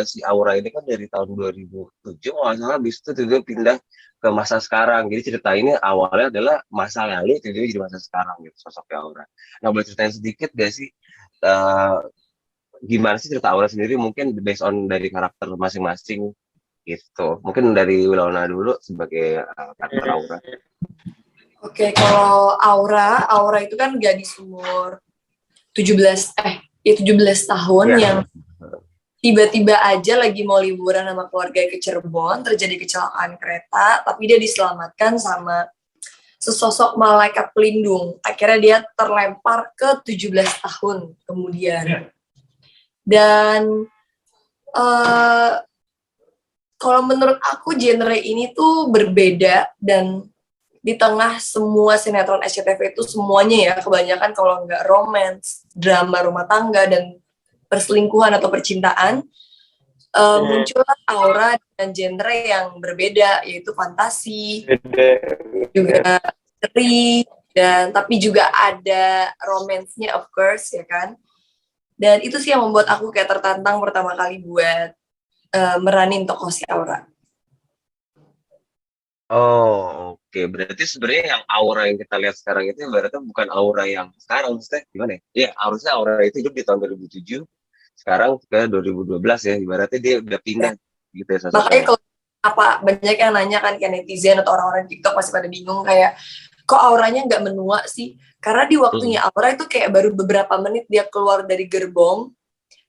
si Aura ini kan dari tahun 2007 kalau nggak salah, habis itu dia pindah ke masa sekarang. Jadi cerita ini awalnya adalah masa lalu, jadi jadi masa sekarang gitu sosoknya Aura. Nah, boleh ceritain sedikit gak sih eh, gimana sih cerita Aura sendiri, mungkin based on dari karakter masing-masing gitu. Mungkin dari Wilona dulu sebagai karakter Aura. Oke, kalau Aura itu kan gadis umur 17 tahun Ya. yang tiba-tiba aja lagi mau liburan sama keluarga ke Cirebon, terjadi kecelakaan kereta, tapi dia diselamatkan sama sesosok malaikat pelindung. Akhirnya dia terlempar ke 17 tahun kemudian. Dan kalau menurut aku genre ini tuh berbeda, dan di tengah semua sinetron SCTV itu semuanya ya, kebanyakan kalau nggak romance, drama rumah tangga, dan perselingkuhan atau percintaan, muncullah Aura dengan genre yang berbeda, yaitu fantasi, juga seri, dan tapi juga ada romance-nya of course ya kan. Dan itu sih yang membuat aku kayak tertantang pertama kali buat meranin tokoh si Aura. Oh, oke. Berarti sebenarnya yang Aura yang kita lihat sekarang itu berarti bukan Aura yang sekarang, maksudnya gimana ya? Iya, harusnya Aura itu hidup di tahun 2007, sekarang ke 2012 ya. Ibaratnya dia udah pindah gitu ya Makanya sosoknya. kalau banyak yang nanya kan, kayak netizen atau orang-orang TikTok masih pada bingung kayak, kok auranya nggak menua sih? Karena di waktunya Aura itu kayak baru beberapa menit dia keluar dari gerbong,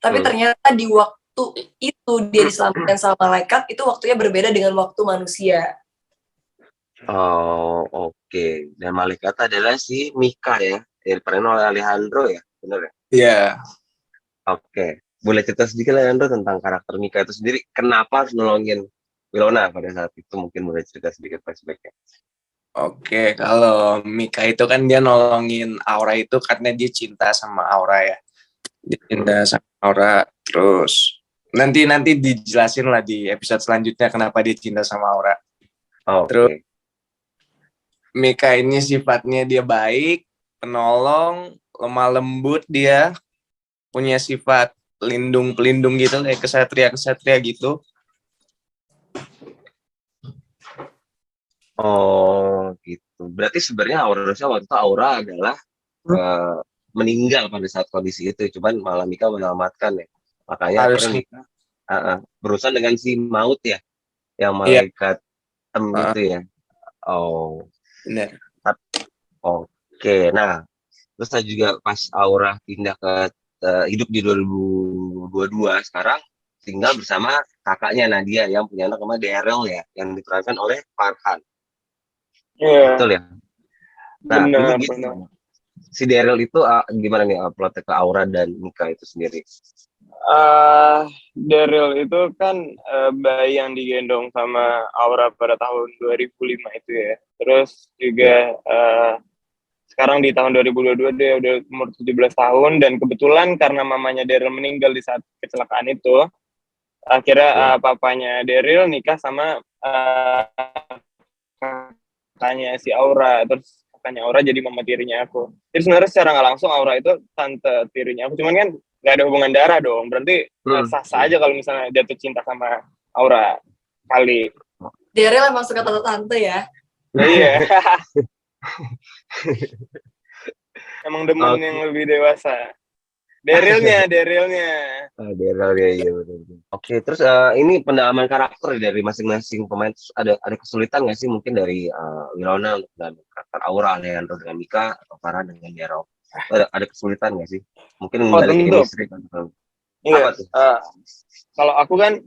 tapi ternyata di waktu itu dia diselamatkan sama malaikat, itu waktunya berbeda dengan waktu manusia. Oh, oke. Dan malaikat adalah si Mika ya, yang diperankan oleh Alejandro ya, benar ya? Iya. Oke. Boleh cerita sedikit Alejandro tentang karakter Mika itu sendiri? Kenapa harus nolongin Wilona pada saat itu? Mungkin boleh cerita sedikit flashback-nya. Oke, kalau Mika itu kan dia nolongin Aura itu karena dia cinta sama Aura ya. Dia cinta sama Aura, terus nanti dijelasin lah di episode selanjutnya kenapa dia cinta sama Aura. Terus Oke. Mika ini sifatnya dia baik, penolong, lemah lembut, dia punya sifat pelindung gitu, kayak kesatria gitu. Oh, gitu. Berarti sebenarnya harusnya waktu itu Aura adalah meninggal pada saat kondisi itu, cuman malah Mika menyelamatkan ya. Makanya akhirnya Harusnya. Mika berurusan dengan si maut ya, yang Iya. malaikat itu ya. Oh, Benar. oke. Nah, terus saya juga pas Aura pindah ke hidup di 2022, sekarang tinggal bersama kakaknya Nadia yang punya anak namanya Daryl ya, yang diperankan oleh Farhan. Iya. Betul ya? Nah, ini Benar, gitu. benar. Si Daryl itu gimana nih plotnya ke Aura dan Mika itu sendiri? Daryl itu kan bayi yang digendong sama Aura pada tahun 2005 itu ya. Terus juga sekarang di tahun 2022 dia udah umur 17 tahun, dan kebetulan karena mamanya Daryl meninggal di saat kecelakaan itu, akhirnya papanya Daryl nikah sama kakaknya si Aura. Terus kakaknya Aura jadi mama tirinya aku. Jadi sebenarnya secara nggak langsung Aura itu tante tirinya aku, cuman kan nggak ada hubungan darah dong. Berarti sah-sah aja kalau misalnya jatuh cinta sama Aura kali. Daryl emang suka tante-tante ya. Iya. Emang demen yang lebih dewasa. Darylnya. Daryl ya, iya benar. Oke, terus ini pendalaman karakter dari masing-masing pemain, terus ada kesulitan nggak sih mungkin dari Wilona dan karakter Aura, Leandro dengan Mika, atau Farah dengan Daryl? Ada kesulitan nggak sih? Mungkin dari chemistry kan? Iya. Kalau aku kan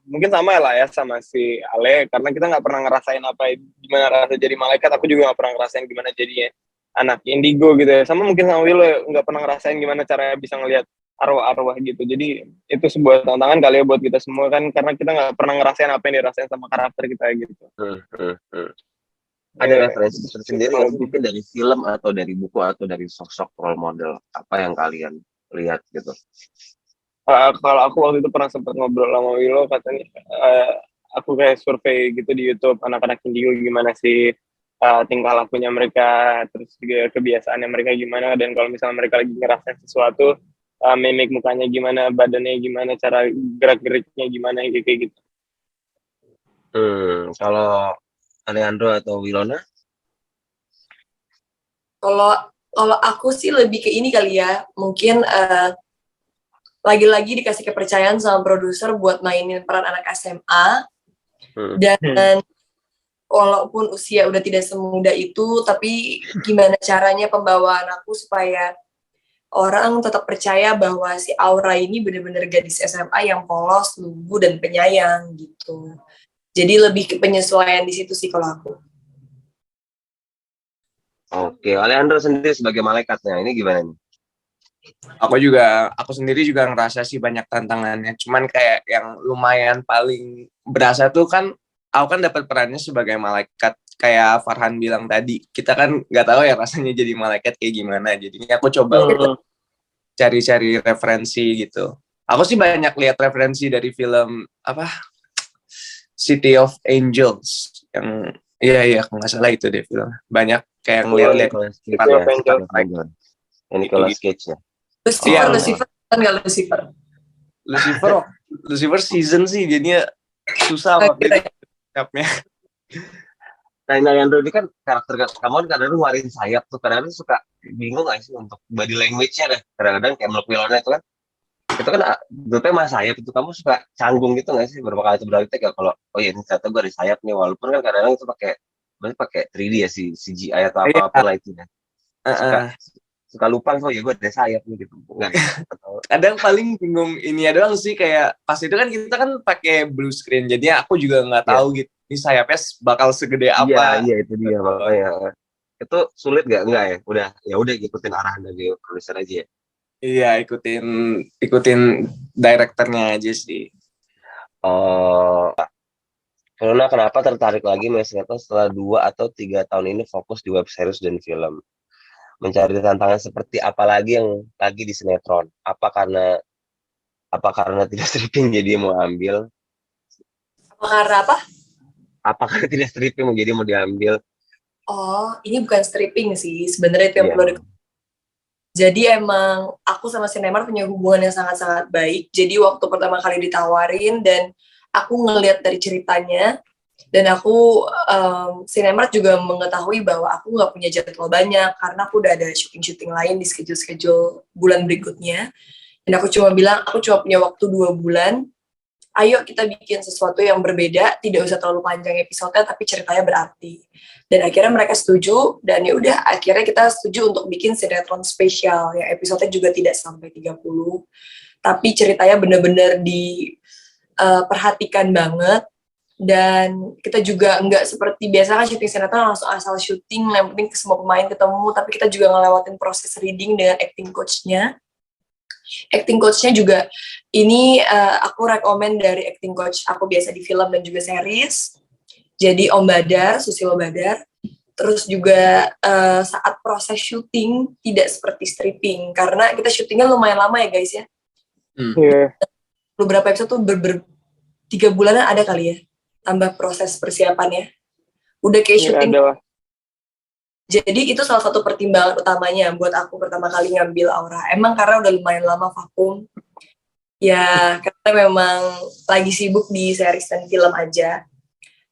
mungkin sama lah ya sama si Ale, karena kita nggak pernah ngerasain gimana rasa jadi malaikat. Aku juga nggak pernah ngerasain gimana jadinya anak indigo gitu ya. Sama mungkin sama Willow nggak pernah ngerasain gimana caranya bisa ngelihat arwah-arwah gitu. Jadi itu sebuah tantangan kali ya buat kita semua kan, karena kita nggak pernah ngerasain apa yang dirasain sama karakter kita gitu. Ada referensi tersendiri nggak sih mungkin dari film atau dari buku atau dari sosok role model apa yang kalian lihat gitu? Kalau aku waktu itu pernah sempat ngobrol sama Willow, katanya aku kayak survei gitu di YouTube anak-anak indigo gimana sih tingkah lakunya mereka, terus juga kebiasaannya mereka gimana, dan kalau misalnya mereka lagi ngerasain sesuatu mimik mukanya gimana, badannya gimana, cara gerak-geriknya gimana, kayak gitu. Kalau Alejandro atau Wilona? Kalau aku sih lebih ke ini kali ya, mungkin lagi-lagi dikasih kepercayaan sama produser buat mainin peran anak SMA, dan walaupun usia udah tidak semuda itu, tapi gimana caranya pembawaan aku supaya orang tetap percaya bahwa si Aura ini benar-benar gadis SMA yang polos, lugu, dan penyayang gitu. Jadi lebih ke penyesuaian di situ sih kalau aku. Oke, Alejandro sendiri sebagai malaikatnya, ini gimana nih? Aku sendiri juga ngerasa sih banyak tantangannya. Cuman kayak yang lumayan paling berasa tuh kan, aku kan dapat perannya sebagai malaikat. Kayak Farhan bilang tadi, kita kan nggak tahu ya rasanya jadi malaikat kayak gimana. Jadinya aku coba cari-cari referensi gitu. Aku sih banyak lihat referensi dari film apa City of Angels yang iya aku nggak salah itu deh film. Banyak kayak ngeliat-liat Nicolas Cage ya. Lucifer kan nggak Lucifer season sih jadinya susah waktu itu capnya. Nah, Alejandro ini kan karakter kamu kan kadang-kadang ngeluarin sayap tuh, kadang-kadang suka bingung gak sih untuk body language-nya deh. Kadang-kadang kayak Meluk Wilona itu kan betulnya mas sayap itu, kamu suka canggung gitu gak sih berapa kali itu berarti kayak kalau oh iya ini ternyata gue ada sayap nih, walaupun kan kadang-kadang itu pakai 3D ya, CGI atau apa lah itu ya. Suka lupa oh ya gue ada sayap nih gitu. Enggak gitu. Kadang paling bingung ini ya doang sih, kayak pas itu kan kita kan pakai blue screen, jadi aku juga nggak tahu gitu ini sayapnya bakal segede apa. Iya itu dia makanya. Itu sulit enggak ya? Udah ikutin arahan dari produser aja ya. Iya, ikutin direkturnya aja sih. Karena kenapa tertarik lagi sinetron setelah 2 atau 3 tahun ini fokus di web series dan film? Mencari tantangan seperti apa lagi yang lagi di sinetron? Apa karena tidak stripping jadi mau ambil? Karena apa? Apa karena tidak stripping menjadi mau diambil? Oh, ini bukan stripping sih. Sebenarnya itu yang perlu Jadi emang aku sama Sinemart punya hubungan yang sangat-sangat baik. Jadi waktu pertama kali ditawarin dan aku ngelihat dari ceritanya, dan aku Sinemart juga mengetahui bahwa aku nggak punya jadwal banyak karena aku udah ada syuting-syuting lain di schedule bulan berikutnya. Dan aku cuma bilang aku cuma punya waktu 2 bulan. Ayo kita bikin sesuatu yang berbeda, tidak usah terlalu panjang episodenya, tapi ceritanya berarti. Dan akhirnya mereka setuju, dan ya udah akhirnya kita setuju untuk bikin sinetron spesial, yang episodenya juga tidak sampai 30, tapi ceritanya benar-benar diperhatikan banget, dan kita juga nggak seperti biasa kan syuting sinetron langsung asal syuting, yang penting semua pemain ketemu, tapi kita juga ngelewatin proses reading dengan acting coach-nya. Acting coach-nya juga ini aku rekomen dari acting coach aku biasa di film dan juga series. Jadi Om Badar, Susilo Badar. Terus juga saat proses syuting tidak seperti stripping karena kita syutingnya lumayan lama ya guys ya. Beberapa episode tuh 3 bulanan ada kali ya. Tambah proses persiapannya. Udah kayak syuting. Jadi itu salah satu pertimbangan utamanya buat aku pertama kali ngambil Aura. Emang karena udah lumayan lama vakum. Ya, karena memang lagi sibuk di series dan film aja.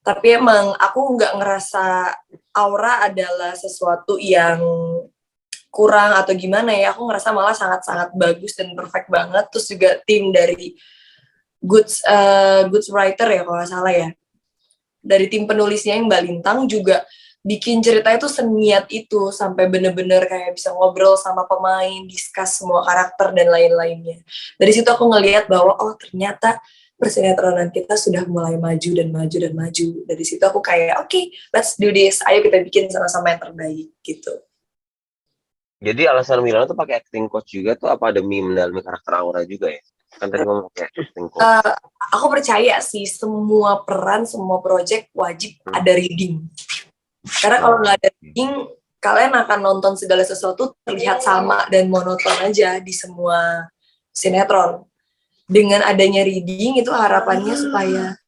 Tapi emang aku nggak ngerasa Aura adalah sesuatu yang kurang atau gimana ya. Aku ngerasa malah sangat-sangat bagus dan perfect banget. Terus juga tim dari Goods Writer ya kalau nggak salah ya. Dari tim penulisnya yang Mbak Lintang juga bikin cerita itu seniat itu sampai bener-bener kayak bisa ngobrol sama pemain, discuss semua karakter dan lain-lainnya. Dari situ aku ngelihat bahwa oh ternyata persinetronan kita sudah mulai maju dan maju dan maju. Dari situ aku kayak oke, let's do this. Ayo kita bikin sama-sama yang terbaik gitu. Jadi alasan Milana tuh pakai acting coach juga tuh apa demi mendalami karakter Aura juga ya? Kan tadi ngomong pakai acting coach. Aku percaya sih semua peran, semua project wajib ada reading. Karena kalau nggak ada reading, kalian akan nonton segala sesuatu terlihat sama dan monoton aja di semua sinetron. Dengan adanya reading itu harapannya supaya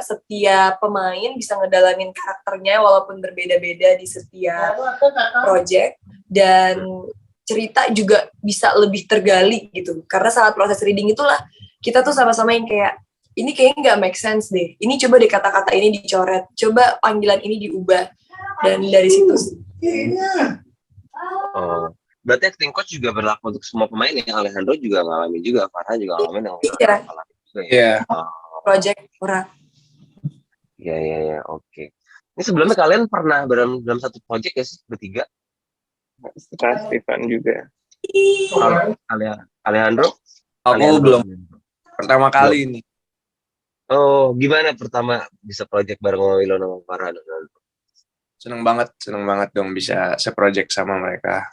setiap pemain bisa ngedalamin karakternya walaupun berbeda-beda di setiap project, dan cerita juga bisa lebih tergali gitu. Karena saat proses reading itulah kita tuh sama-sama yang kayak ini kayaknya nggak make sense deh. Ini coba deh kata-kata ini dicoret, coba panggilan ini diubah, dan dari situ sih. Oh, berarti acting coach juga berlaku untuk semua pemain ya. Alejandro juga ngalamin juga, Farhan juga ngalamin yang Iya. ngalamin juga ya. Iya. Project orang. Iya, oke. Ini sebelumnya kalian pernah dalam satu project ya sih, bertiga? Kak Stefan juga. Alejandro? Aku Alejandro. belum pertama kali ini. Oh, gimana pertama bisa project bareng sama Wilona sama Farhan? Seneng banget dong bisa seproject sama mereka.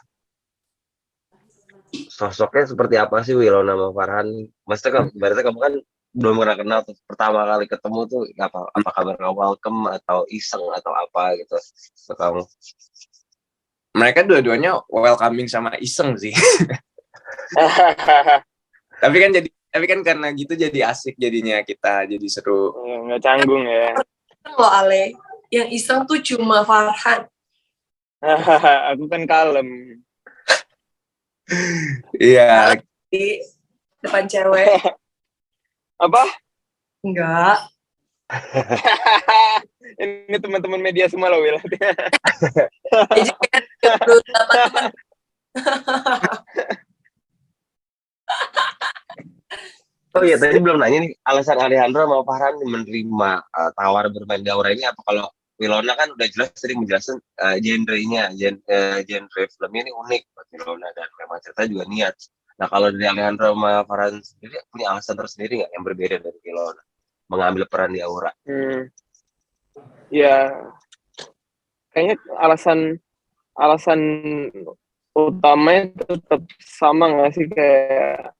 Sosoknya seperti apa sih Wilona sama Farhan? Maksudnya berarti kamu kan belum pernah kenal tuh. Pertama kali ketemu tuh apa kabar, welcome atau iseng atau apa gitu ke kamu? Mereka dua-duanya welcoming sama iseng sih. Tapi kan karena gitu jadi asik jadinya kita, jadi seru. Nggak canggung ya. Lo Ale, yang iseng tuh cuma Farhan. Aku kan kalem. Iya. Di depan cewek. Apa? Enggak. Ini teman-teman media semua loh, Will. Jadi kan 38 teman. Oh iya, tadi belum nanya nih, alasan Alejandro sama Farhan menerima tawar bermain di Aura ini apa? Kalau Wilona kan udah jelas tadi menjelaskan genre-nya, genre filmnya ini unik buat Wilona dan memang cerita juga niat. Nah kalau dari Alejandro sama Farhan sendiri punya alasan tersendiri nggak yang berbeda dari Wilona mengambil peran di Aura? Ya, kayaknya alasan utamanya tetap sama nggak sih, kayak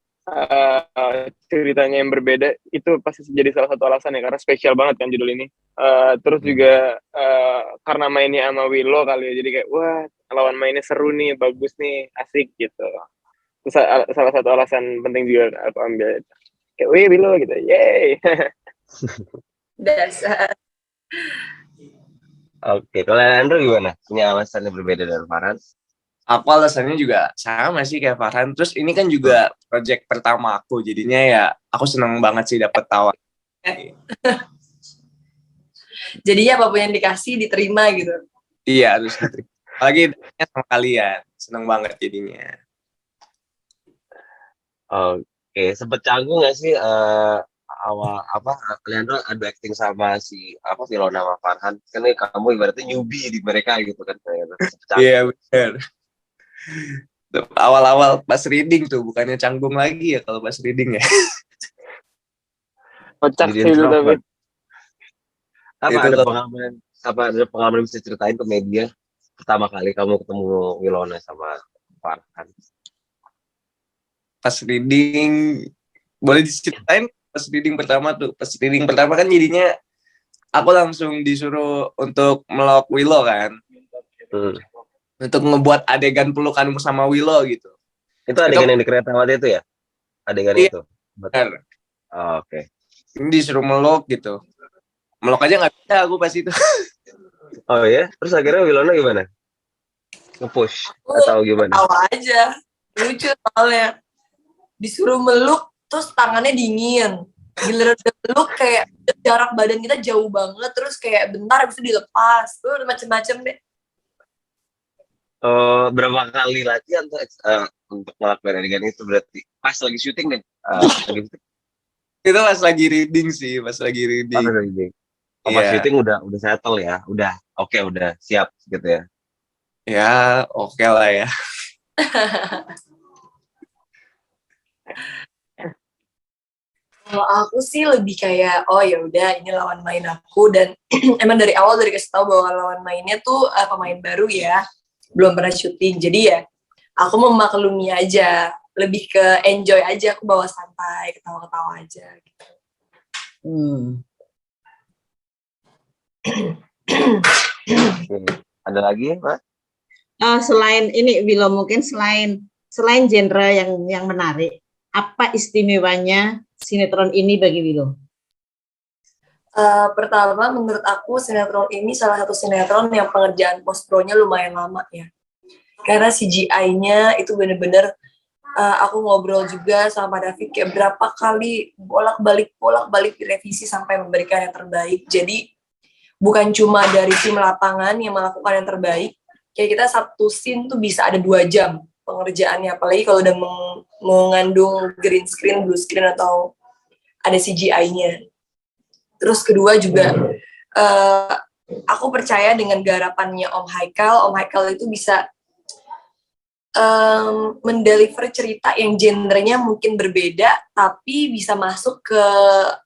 ceritanya yang berbeda itu pasti jadi salah satu alasan ya, karena spesial banget kan judul ini. Terus juga karena mainnya sama Willow kali ya, jadi kayak wah lawan mainnya seru nih, bagus nih, asik gitu. Terus salah satu alasan penting juga aku ambil kayak wih Willow gitu, yay. Dasar. Oke, kalau Alejandro gimana? Punya alasan yang berbeda dari Farhan? Aku alasannya juga sama sih kayak Farhan. Terus ini kan juga project pertama aku, jadinya ya aku seneng banget sih dapet tawar. Jadinya apapun yang dikasih diterima gitu. Iya, harus diterima. Apalagi sama kalian, seneng banget jadinya. Oke, sempet canggung nggak sih awal Alejandro adu acting sama si Wilona sama Farhan? Kan kamu ibaratnya newbie di mereka gitu kan? Iya benar. Awal-awal pas reading tuh bukannya canggung lagi ya kalau pas reading ya. Kocak sih itu tapi. Ada pengalaman bisa ceritain ke media pertama kali kamu ketemu Wilona sama Farhan? Pas reading boleh diceritain pas reading pertama tuh. Pas reading pertama kan jadinya aku langsung disuruh untuk melok Willow kan. Untuk ngebuat adegan pelukan sama Willow gitu. Itu adegan yang di kereta waktu itu ya? Adegan itu? Benar. Oke. Ini disuruh melok gitu. Melok aja nggak bisa aku pas itu. Oh ya? Terus akhirnya Wilona gimana? Nge-push atau gimana? Tahu aja. Lucu soalnya. Disuruh meluk, terus tangannya dingin. Giliran meluk kayak jarak badan kita jauh banget, terus kayak bentar bisa dilepas. Tuh macem-macem deh. Berapa kali latihan tuh untuk melakukan adegan itu berarti pas lagi syuting deh? Itu pas lagi reading sih, pas lagi reading. Pas syuting udah settle ya, udah oke, udah siap gitu ya? Ya oke lah ya. Kalau aku sih lebih kayak oh ya udah ini lawan main aku, dan emang dari awal dari kasih tahu bahwa lawan mainnya tuh pemain baru ya, belum pernah syuting, jadi ya aku memaklumi aja, lebih ke enjoy aja, aku bawa santai, ketawa-ketawa aja gitu. Ada lagi Pak? Selain ini Willow, mungkin selain genre yang menarik, apa istimewanya sinetron ini bagi Willow? Pertama, menurut aku sinetron ini salah satu sinetron yang pengerjaan post-pro-nya lumayan lama ya. Karena CGI-nya itu bener-bener aku ngobrol juga sama David kayak berapa kali bolak-balik direvisi sampai memberikan yang terbaik. Jadi bukan cuma dari tim lapangan yang melakukan yang terbaik, kayak kita satu scene tuh bisa ada 2 jam pengerjaannya, apalagi kalau udah mengandung green screen, blue screen, atau ada CGI-nya. Terus kedua juga, aku percaya dengan garapannya Om Haikal itu bisa mendeliver cerita yang genrenya mungkin berbeda, tapi bisa masuk ke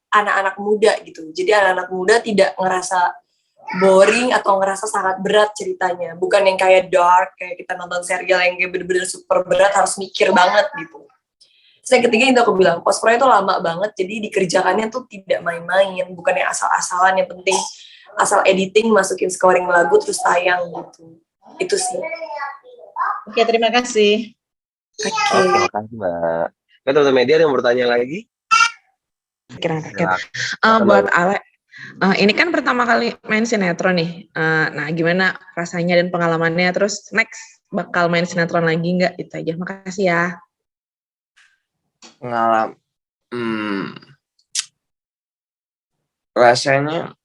anak-anak muda gitu. Jadi anak-anak muda tidak ngerasa boring atau ngerasa sangat berat ceritanya. Bukan yang kayak dark, kayak kita nonton serial yang kayak bener-bener super berat, harus mikir banget gitu. Terus yang ketiga itu aku bilang, post-pro itu lama banget, jadi dikerjakannya tuh tidak main-main, bukan yang asal-asalan, yang penting asal editing, masukin scoring lagu, terus tayang gitu. Itu sih. Oke, terima kasih. Oke, makasih Mbak. Kan teman-teman media ada yang bertanya lagi? Kira-kira. Buat Ale, ini kan pertama kali main sinetron nih. Nah, gimana rasanya dan pengalamannya? Terus next bakal main sinetron lagi nggak? Itu aja. Makasih ya. Rasanya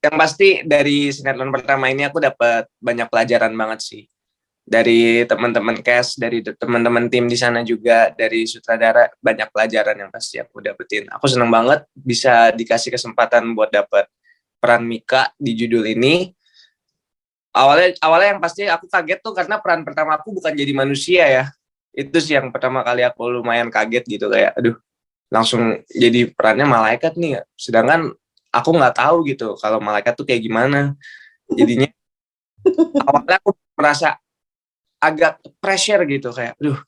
yang pasti dari sinetron pertama ini aku dapat banyak pelajaran banget sih. Dari teman-teman cast, dari teman-teman tim di sana juga, dari sutradara, banyak pelajaran yang pasti aku dapetin. Aku seneng banget bisa dikasih kesempatan buat dapet peran Mika di judul ini. Awalnya yang pasti aku kaget tuh karena peran pertama aku bukan jadi manusia ya. Itu sih yang pertama kali aku lumayan kaget gitu, kayak aduh, langsung jadi perannya malaikat nih. Sedangkan aku nggak tahu gitu kalau malaikat tuh kayak gimana. Jadinya awalnya aku merasa agak pressure gitu, kayak aduh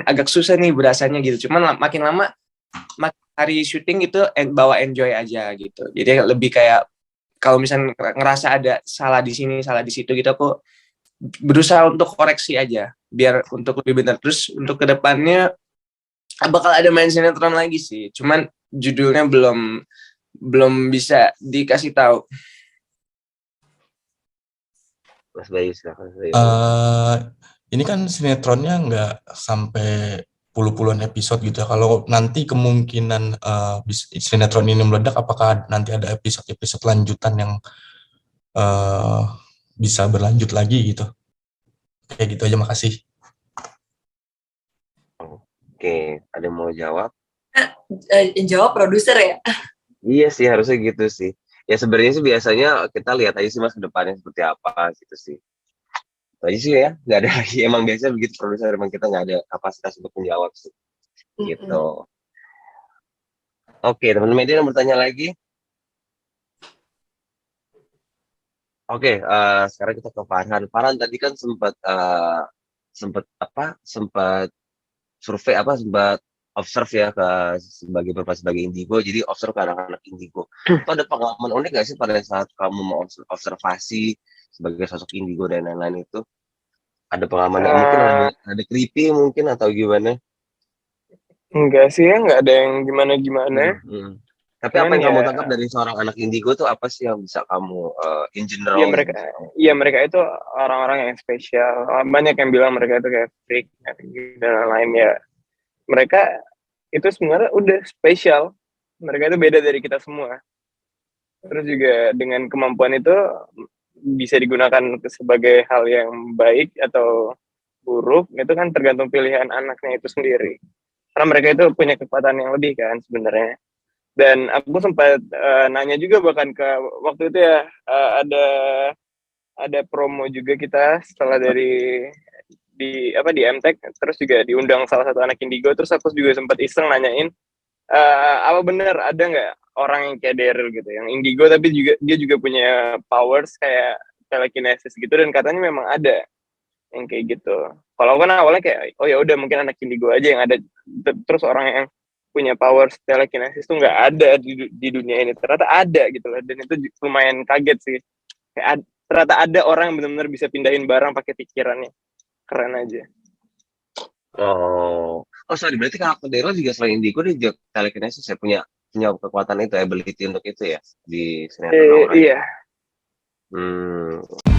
agak susah nih berasanya gitu. Cuman makin lama makin hari syuting itu bawa enjoy aja gitu. Jadi lebih kayak kalau misalnya ngerasa ada salah di sini, salah di situ gitu, aku berusaha untuk koreksi aja biar untuk lebih benar. Terus untuk kedepannya bakal ada main sinetron lagi sih. Cuman judulnya belum bisa dikasih tahu. Mas Bayu, silakan. Ini kan sinetronnya nggak sampai puluh-puluhan episode gitu ya. Kalau nanti kemungkinan sinetron ini meledak, apakah nanti ada episode-episode lanjutan yang bisa berlanjut lagi gitu? Kayak gitu aja, makasih. Oke, ada yang mau jawab? Yang jawab produser ya. Iya sih, harusnya gitu sih. Ya sebenarnya sih biasanya kita lihat aja sih Mas ke depannya seperti apa gitu sih. Itu aja sih ya, nggak ada lagi. Emang biasanya begitu produser, emang kita nggak ada kapasitas untuk menjawab sih. Gitu. Oke, teman-teman media yang bertanya lagi. Oke, sekarang kita ke Farhan. Farhan tadi kan sempat survei sempat observe ya sebagai Indigo, jadi observe ke anak-anak Indigo. Itu ada pengalaman unik nggak sih pada saat kamu mau observasi sebagai sosok Indigo dan lain-lain itu? Ada pengalaman yang mungkin ada creepy mungkin atau gimana? Enggak sih ya, nggak ada yang gimana-gimana. Tapi apa yang kamu tangkap dari seorang anak Indigo tuh apa sih yang bisa kamu in general? Mereka itu orang-orang yang spesial. Banyak yang bilang mereka itu kayak freak dan lain-lain ya. Mereka itu sebenarnya udah spesial. Mereka itu beda dari kita semua. Terus juga dengan kemampuan itu bisa digunakan sebagai hal yang baik atau buruk, itu kan tergantung pilihan anaknya itu sendiri. Karena mereka itu punya kekuatan yang lebih kan sebenarnya. Dan aku sempat nanya juga bahkan ke waktu itu ya, ada promo juga kita setelah di MTech, terus juga diundang salah satu anak Indigo. Terus aku juga sempat iseng nanyain, apa benar ada nggak orang yang kayak Daryl gitu, yang Indigo tapi dia juga punya powers kayak telekinesis gitu, dan katanya memang ada yang kayak gitu. Kalau kan awalnya kayak oh ya udah mungkin anak Indigo aja yang ada, terus orang yang punya powers telekinesis tuh nggak ada di dunia ini, ternyata ada gitu loh. Dan itu lumayan kaget sih, kayak ternyata ada orang yang benar-benar bisa pindahin barang pakai pikirannya. Keren aja. Sorry, berarti karakter Daryl juga selain Indigo dia juga telekinesis, saya punya kekuatan itu, ability untuk itu ya di sinetron Aura. Iya. Hmm.